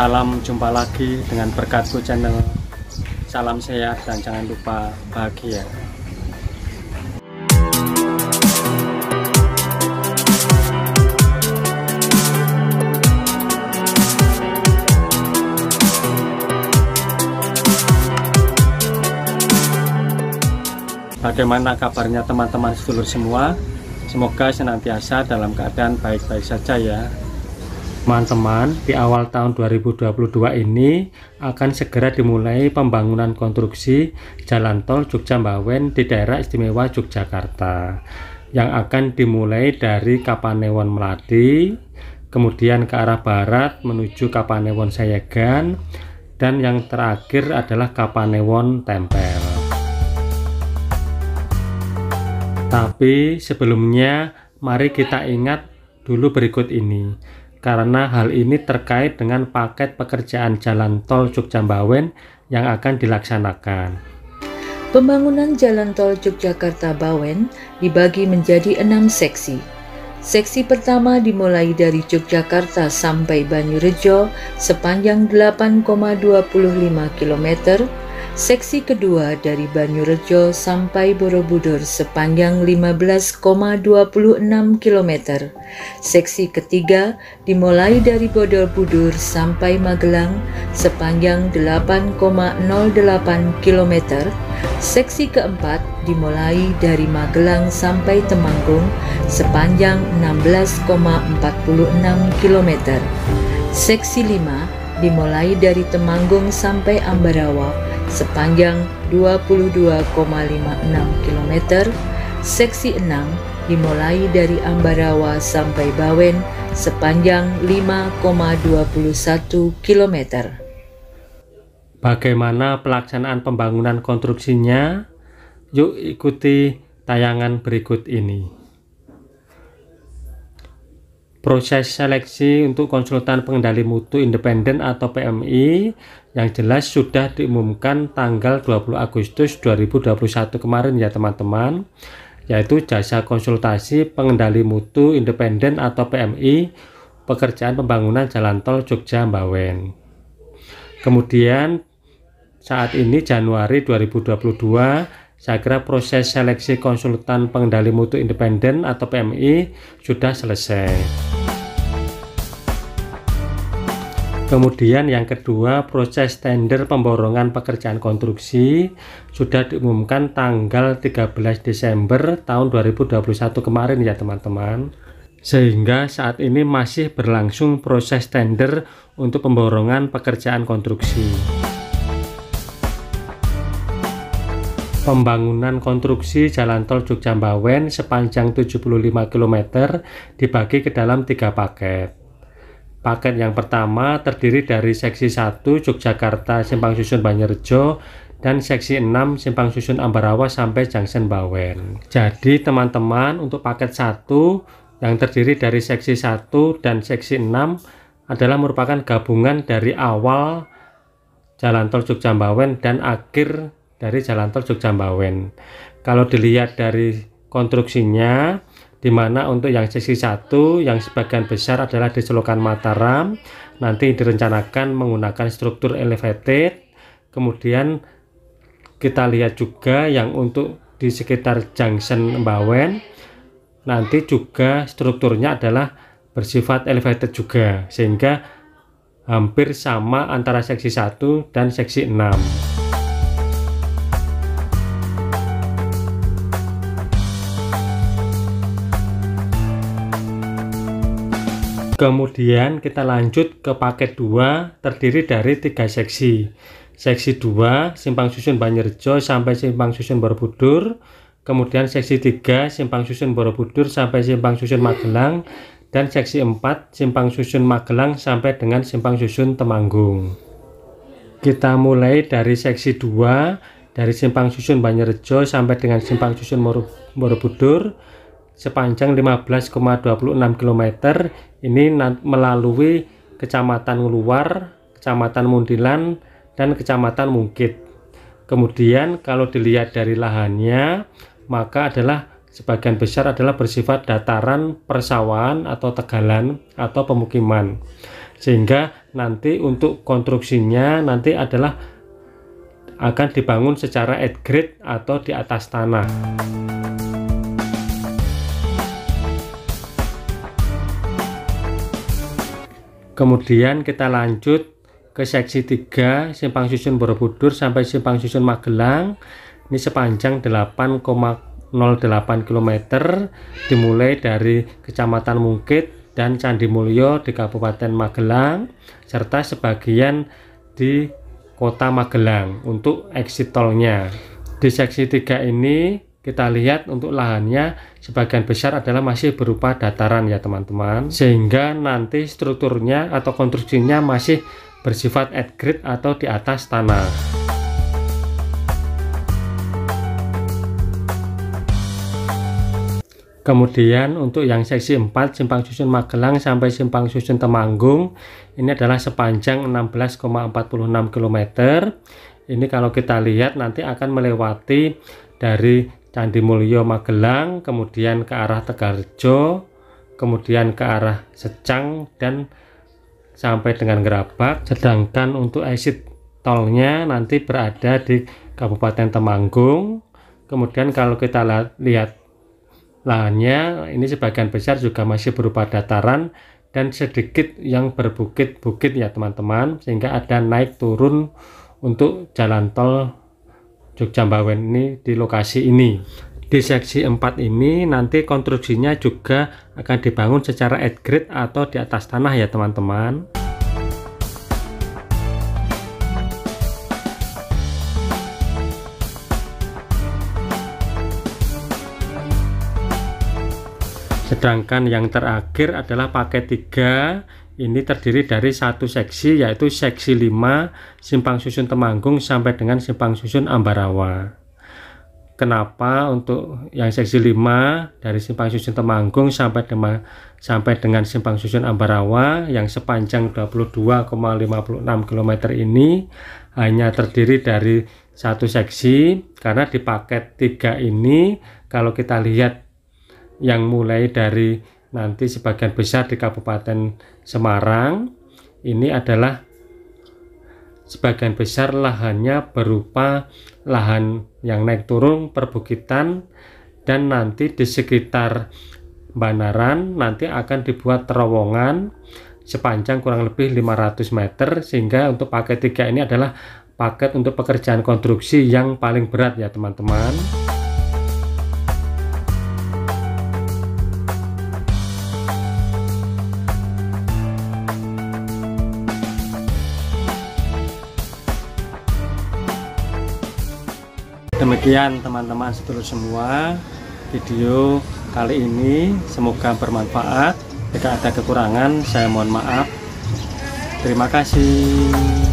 Salam jumpa lagi dengan Berkatku Channel. Salam sehat dan jangan lupa bahagia. Bagaimana kabarnya teman-teman sedulur semua? Semoga senantiasa dalam keadaan baik-baik saja ya. Teman-teman, di awal tahun 2022 ini akan segera dimulai pembangunan konstruksi Jalan Tol Jogja-Mbawen di daerah istimewa Yogyakarta yang akan dimulai dari Kapanewon Melati, kemudian ke arah barat menuju Kapanewon Sayegan, dan yang terakhir adalah Kapanewon Tempel. Tapi sebelumnya mari kita ingat dulu berikut ini, karena hal ini terkait dengan paket pekerjaan Jalan Tol Jogja-Mbawen yang akan dilaksanakan. Pembangunan Jalan Tol Yogyakarta-Bawen dibagi menjadi 6 seksi. Seksi pertama dimulai dari Yogyakarta sampai Banyurejo sepanjang 8,25 km. Seksi kedua dari Banyurejo sampai Borobudur sepanjang 15,26 km. Seksi ketiga dimulai dari Borobudur sampai Magelang sepanjang 8,08 km. Seksi keempat dimulai dari Magelang sampai Temanggung sepanjang 16,46 km. Seksi 5 dimulai dari Temanggung sampai Ambarawa sepanjang 22,56 km. Seksi 6 dimulai dari Ambarawa sampai Bawen sepanjang 5,21 km. Bagaimana pelaksanaan pembangunan konstruksinya? Yuk ikuti tayangan berikut ini. Proses seleksi untuk konsultan pengendali mutu independen atau PMI yang jelas sudah diumumkan tanggal 20 Agustus 2021 kemarin ya teman-teman, yaitu jasa konsultasi pengendali mutu independen atau PMI pekerjaan pembangunan Jalan Tol Jogja-Mbawen. Kemudian saat ini Januari 2022, saya kira proses seleksi konsultan pengendali mutu independen atau PMI sudah selesai. Kemudian yang kedua, proses tender pemborongan pekerjaan konstruksi sudah diumumkan tanggal 13 Desember tahun 2021 kemarin ya teman-teman. Sehingga saat ini masih berlangsung proses tender untuk pemborongan pekerjaan konstruksi. Pembangunan konstruksi Jalan Tol Jogja-Mbawen sepanjang 75 km dibagi ke dalam 3 paket. Paket yang pertama terdiri dari seksi 1 Yogyakarta Simpang Susun Banjarjo dan seksi 6 Simpang Susun Ambarawa sampai Junction Mbawen. Jadi teman-teman, untuk paket 1 yang terdiri dari seksi 1 dan seksi 6 adalah merupakan gabungan dari awal Jalan Tol Jogja-Mbawen dan akhir dari Jalan Tol Jogja-Mbawen. Kalau dilihat dari konstruksinya, di mana untuk yang seksi 1 yang sebagian besar adalah di Selokan Mataram, nanti direncanakan menggunakan struktur elevated. Kemudian kita lihat juga yang untuk di sekitar Junction Mbawen, nanti juga strukturnya adalah bersifat elevated juga, sehingga hampir sama antara seksi 1 dan seksi 6. Kemudian kita lanjut ke paket 2 terdiri dari 3 seksi. Seksi 2 Simpang Susun Banjarjo sampai Simpang Susun Borobudur. Kemudian seksi 3 Simpang Susun Borobudur sampai Simpang Susun Magelang. Dan seksi 4 Simpang Susun Magelang sampai dengan Simpang Susun Temanggung. Kita mulai dari seksi 2 dari Simpang Susun Banjarjo sampai dengan Simpang Susun Borobudur sepanjang 15,26 km. Ini melalui Kecamatan Luar, Kecamatan Muntilan, dan Kecamatan Mungkit. Kemudian kalau dilihat dari lahannya, maka sebagian besar adalah bersifat dataran persawahan atau tegalan atau pemukiman. sehingga nanti untuk konstruksinya nanti adalah akan dibangun secara at grade atau di atas tanah. Kemudian kita lanjut ke seksi 3 simpang susun Borobudur sampai simpang susun Magelang. Ini sepanjang 8,08 km dimulai dari Kecamatan Mungkit dan Candi Mulyo di Kabupaten Magelang serta sebagian di Kota Magelang untuk exit tolnya. Di seksi 3 ini kita lihat untuk lahannya sebagian besar adalah masih berupa dataran ya teman-teman, sehingga nanti strukturnya atau konstruksinya masih bersifat at grade atau di atas tanah. Kemudian untuk yang seksi 4 simpang susun Magelang sampai simpang susun Temanggung, ini adalah sepanjang 16,46 km. Ini kalau kita lihat nanti akan melewati dari Candi Mulyo Magelang, kemudian ke arah Tegalrejo, kemudian ke arah Secang dan sampai dengan Gerabak. Sedangkan untuk exit tolnya nanti berada di Kabupaten Temanggung. Kemudian kalau kita lihat lahannya, ini sebagian besar juga masih berupa dataran dan sedikit yang berbukit-bukit ya teman-teman, sehingga ada naik turun untuk jalan tol Jogja Mbawen ini di lokasi ini. Di seksi 4 ini nanti konstruksinya juga akan dibangun secara at grade atau di atas tanah ya teman-teman. Sedangkan yang terakhir adalah paket 3. Ini terdiri dari satu seksi, yaitu seksi 5 simpang susun Temanggung sampai dengan simpang susun Ambarawa. Kenapa untuk yang seksi 5 dari simpang susun Temanggung sampai dengan simpang susun Ambarawa yang sepanjang 22,56 km ini hanya terdiri dari satu seksi? Karena di paket 3 ini kalau kita lihat yang mulai dari nanti sebagian besar di Kabupaten Semarang, ini adalah sebagian besar lahannya berupa lahan yang naik turun perbukitan, dan nanti di sekitar Banaran nanti akan dibuat terowongan sepanjang kurang lebih 500 meter, sehingga untuk paket 3 ini adalah paket untuk pekerjaan konstruksi yang paling berat ya teman-teman. Demikian teman-teman sedulur semua, video kali ini semoga bermanfaat. Jika ada kekurangan saya mohon maaf. Terima kasih.